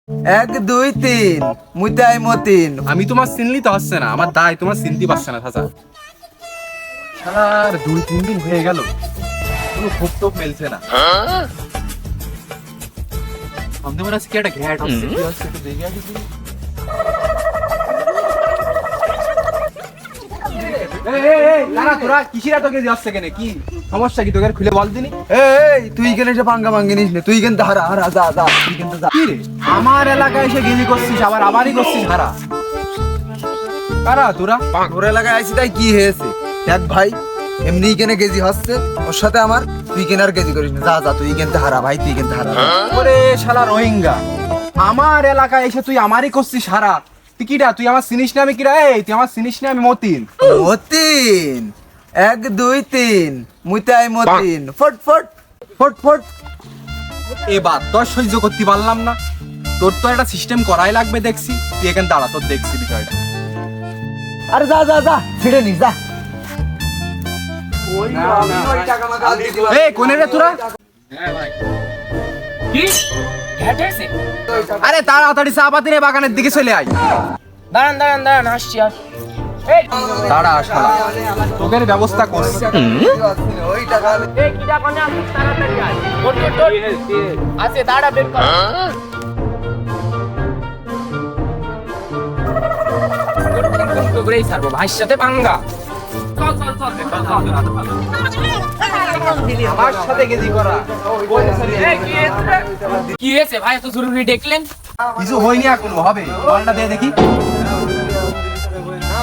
এক দুই তিন মুতাই মতিন। আমি তোমার চিনলি তো হচ্ছে না, আমার দায় তোমার চিনতে পারছে না চাচা। আর 2-3 দিন হয়ে গেল, কোনো খোপ টোপ মেলছে না। আমাদের মনে হচ্ছে কি একটা ঘ্যাট হচ্ছে, কি হচ্ছে একটু দেখে আসি। তোরা কিসিরা তোকে যাচ্ছে কেন, কি সমস্যা কি তোকে খুলে বল দিনি? এই তুই কেন এসে পাঙ্গা ভাঙ্গি নিস না, তুই কিন্তু হারা হারা যা যা, তুই কিন্তু যা। কি রে আমার এলাকায় এসে গেলি করছিস, আবার আবারই করছিস হারা? কারা তোরা? তোর এলাকায় আইসি তাই কি হয়েছে? দেখ ভাই, এমনি কেন গেজি হচ্ছে ওর সাথে আমার, তুই কেন আর গেজি করিস না, যা যা তুই কিন্তু হারা ভাই, তুই কিন্তু হারা। ওরে শালা রোহিঙ্গা, আমার এলাকায় এসে তুই আমারই করছিস হারা। তুই কিরা, তুই আমার চিনিস না? আমি কিরা? এই তুই আমার চিনিস না? আমি মতিন। মতিন, এক দুই তিন মুতাই মতিন, ফট ফট ফট ফট। এবার তোর সহ্য করতে পারলাম না, তোর তো একটা সিস্টেম করাই লাগবে দেখছি। তুই এখানে দাঁড়া, তোর দেখছি বিষয়টা। আরে যা যা যা, ছেড়ে নিস যা। এই কোনে রে তোরা? কি ঘ্যাট হয়েছে? আরে তাড়াতাড়ি চা পাতি রে, বাগানের দিকে চলে আয়। দাঁড়ান দাঁড়ান দাঁড়ান, আসছি আসছি। এই দাঁড়া শালা, তোকের ব্যবস্থা করছি। ওই টাকা এই কি ডাকনে আসছিস, তাড়াতাড়ি আয়। ওঠ ওঠ ওঠ। আছে দাঁড়া, বের কর। তো করেই ছাড়বো ভাইয়ের সাথে পাঙ্গা। চল চল চল আমার সাথে গেজি করা এই, কি হয়েছে ভাই, এত জরুরি দেখলেন? কিছু হয়নি, এখনো হবে। বলটা দিয়ে দেখি।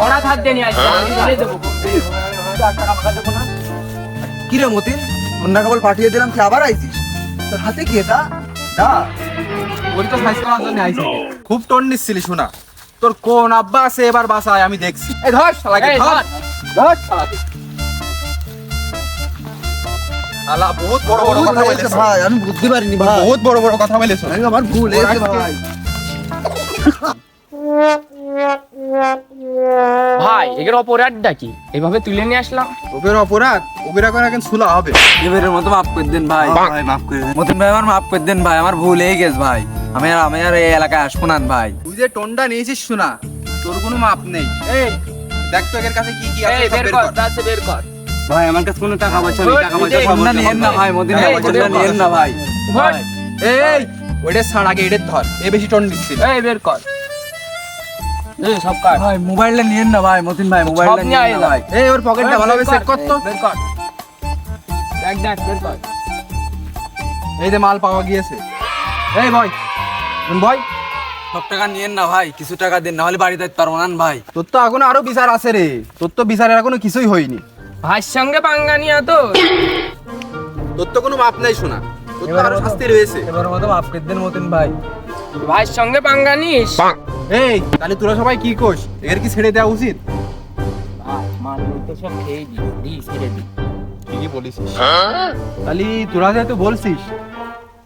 ওরা হাত দিয়ে নিয়ে আসছে, আমি বলে দেবো। কি রে মতিন, অন্য কেবল পাঠিয়ে দিলাম, তুই আবার আইছিস? তোর হাতে কি এটা? দা ওই তো সাইজ করার জন্য আইছি। খুব টন নিচ্ছিলি শোনা, তোর কোন আব্বা আছে এবার বাসায় আমি দেখছি। এই ধর শালাকে, এই, ধর ধর। ধর শালাকে। শালা বহুত বড় বড় কথা বলেছ ভাই, আমি বুঝতে পারিনি ভাই, বহুত বড় বড় কথা বলেছ। আমার ভুল হয়েছে ভাই। ভাই এগুলো অপরাধটা কি, এভাবে তুলে নিয়ে আসলাম? ওদের অপরাধ, ওদের এখন এখন সুলা হবে। এবারের মতো মাফ করে দেন ভাই, ভাই মাফ করে দেন মতিন ভাই, আমার মাফ করে দেন ভাই, আমার ভুল হয়ে গেছে ভাই। আমি আর এই এলাকায় আসবো না ভাই। তুই যে টনটা নিয়েছিস শোনা, তোর কোনো মাপ নেই। এই দেখ তো এর কাছে কি কি আছে, এই সব বের বের কর, কর। তাছে বের কর। ভাই আমার কাছে কোনো টাকা পয়সা নেই, টাকা পয়সা এই, সব নিয়েন না ভাই, মতিন ভাই এই, ওটা নিয়েন না ভাই। ভাই এই ওইটা ছাড়, আগে এটার ধর, এ বেশি টন দিচ্ছিল। এই বের কর। এই সব কাট। ভাই মোবাইলটা নিয়েন না ভাই, মতিন ভাই মোবাইলটা নিয়ে নিয়েন না আয় ভাই। এই ওর পকেটটা ভালোভাবে সেট কর তো। বের কর। দেখ দেখ, বের কর। এই যে মাল পাওয়া গিয়েছে। এই ভাই, ভাই সব টাকা নিয়েন না ভাই, কিছু টাকা দেন, না হলে বাড়ি যাইতে পারবো না ভাই। তোর তো এখনো আরো বিচার আছে রে, তোর তো বিচারের এখনো কিছুই হয়নি। ভাইয়ের সঙ্গে পাঙ্গা নিয়ে তো তোর তো কোনো মাপ নাই শোনা, তোর তো আরো শাস্তি রয়েছে। এবার মতো মাফ করে দেন মতিন ভাই। ভাইয়ের সঙ্গে পাঙ্গা নিস। এই তাহলে তোরা সবাই কি কোস, এর কি ছেড়ে দেওয়া উচিত? মারলো তো সব খেয়ে দি ছেড়ে দি। ঠিকই বলিস। তাহলে তোরা যেহেতু বলছিস,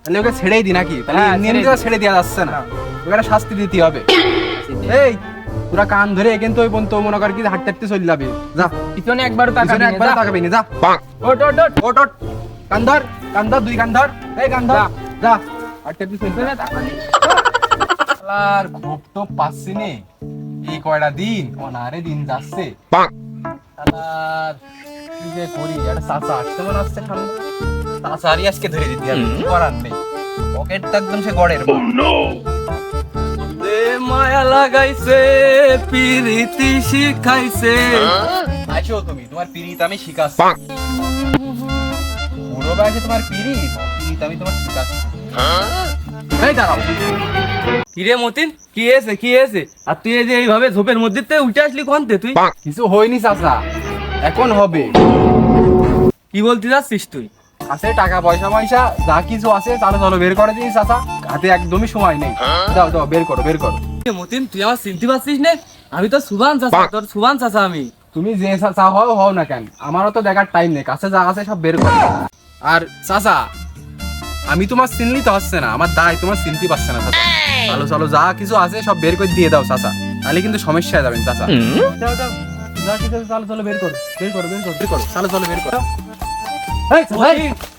তাহলে ওকে ছেড়েই দি নাকি? তাহলে হ্যাঁ, এমনি ছেড়ে এমনি তো ছেড়ে দেওয়া যাচ্ছে না, ওকে একটা শাস্তি দিতে হবে। এই তোরা কান ধরে কিন্তু ওই পর্যন্ত মনে কর কি হাঁটতে হাঁটতে চলে যাবে। যা পিছনে একবারও পিছনে তাকাবি না, একবার যা। তাকাবি না, যা। ওঠ ওঠ ওঠ। ওট ওট, কান ধর, কান ধর, দুই কান ধর, এই কান ধর, যা। যা হাঁটতে হাঁটতে চলতে যা। শালার খুব তো পাচ্ছি নে, এই কয়টা দিন অনারে দিন যাচ্ছে। শালার কি যে করি, একটা চাচা আসতে মনে হচ্ছে সামনে, চাচারই আজকে ধরে দিতে হবে, কিছু করার নেই। পকেটটা একদম সে গড়ের মায়া লাগাইছে, পিরিতি শিখাইছে। আইসো তুমি, তোমার পিরিত আমি শিখাচ্ছি। বুড়ো বয়সে তোমার পিরিত আমি তোমার শিখাচ্ছি। এই দাঁড়াও। কিরে মতিন, কি হয়েছে কি হয়েছে? আর তুই এই যে এইভাবে ঝোপের মধ্যে তে উঠে আসলি কোনতে তুই? কিছু হয়নি চাচা, এখন হবে। কি বলতে যাচ্ছিস তুই? আছে টাকা পয়সা পয়সা যা কিছু আছে, তাহলে চলো বের করে দিই চাচা, হাতে একদমই সময় নেই। দাও দাও, বের করো বের করো। এ মতিন, তুই আমার চিনতে পারছিস না? আমি তো সুভান চাচা, তোর সুভান চাচা আমি। তুমি যে চাচা হও না কেন, আমারও তো দেখার টাইম নেই, কাছে যা আছে সব বের করো। আর চাচা, আমি তোমার চিনলি তো হচ্ছে না, আমার দায় তোমার চিনতে পারছে না চাচা। চলো চলো, যা কিছু আছে সব বের করে দিয়ে দাও চাচা, তাহলে কিন্তু সমস্যা হয়ে যাবেন চাচা। দাও দাও, যা কিছু আছে চলো চলো বের করো, বের করো বের করো বের করো, চলো চলো বের করো। এই চাচা,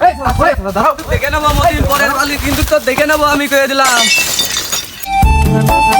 এই চাচা, দাঁড়াও। দেখে নেবো মতিন, পরের বালি কিন্তু তো দেখে নেবো, আমি কয়ে দিলাম। ভাই